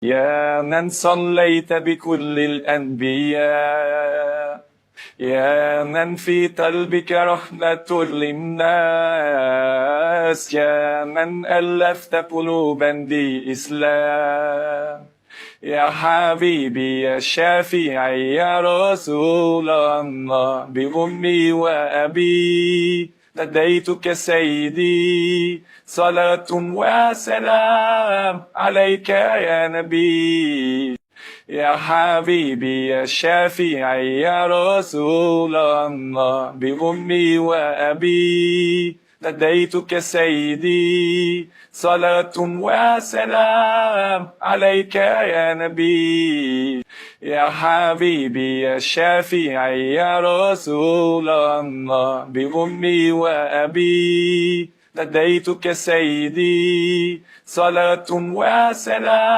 يا من صليت بكل الأنبياء، يا من في قلبك رحمة للناس، يا من ألفت قلوبا بإسلام، يا حبيبي يا شافعي يا رسول الله، بأمي وأبي فديتك سيدي، صلاة وسلام عليك يا نبي. يا حبيبي يا شافعي يا رسول الله، بأمي وأبي فديتك سيدي، صلاة وسلام عليك يا نبي. يا حبيبي يا شافعي يا رسول الله، بأمي وأبي فديتك سيدي، صلاة وسلام.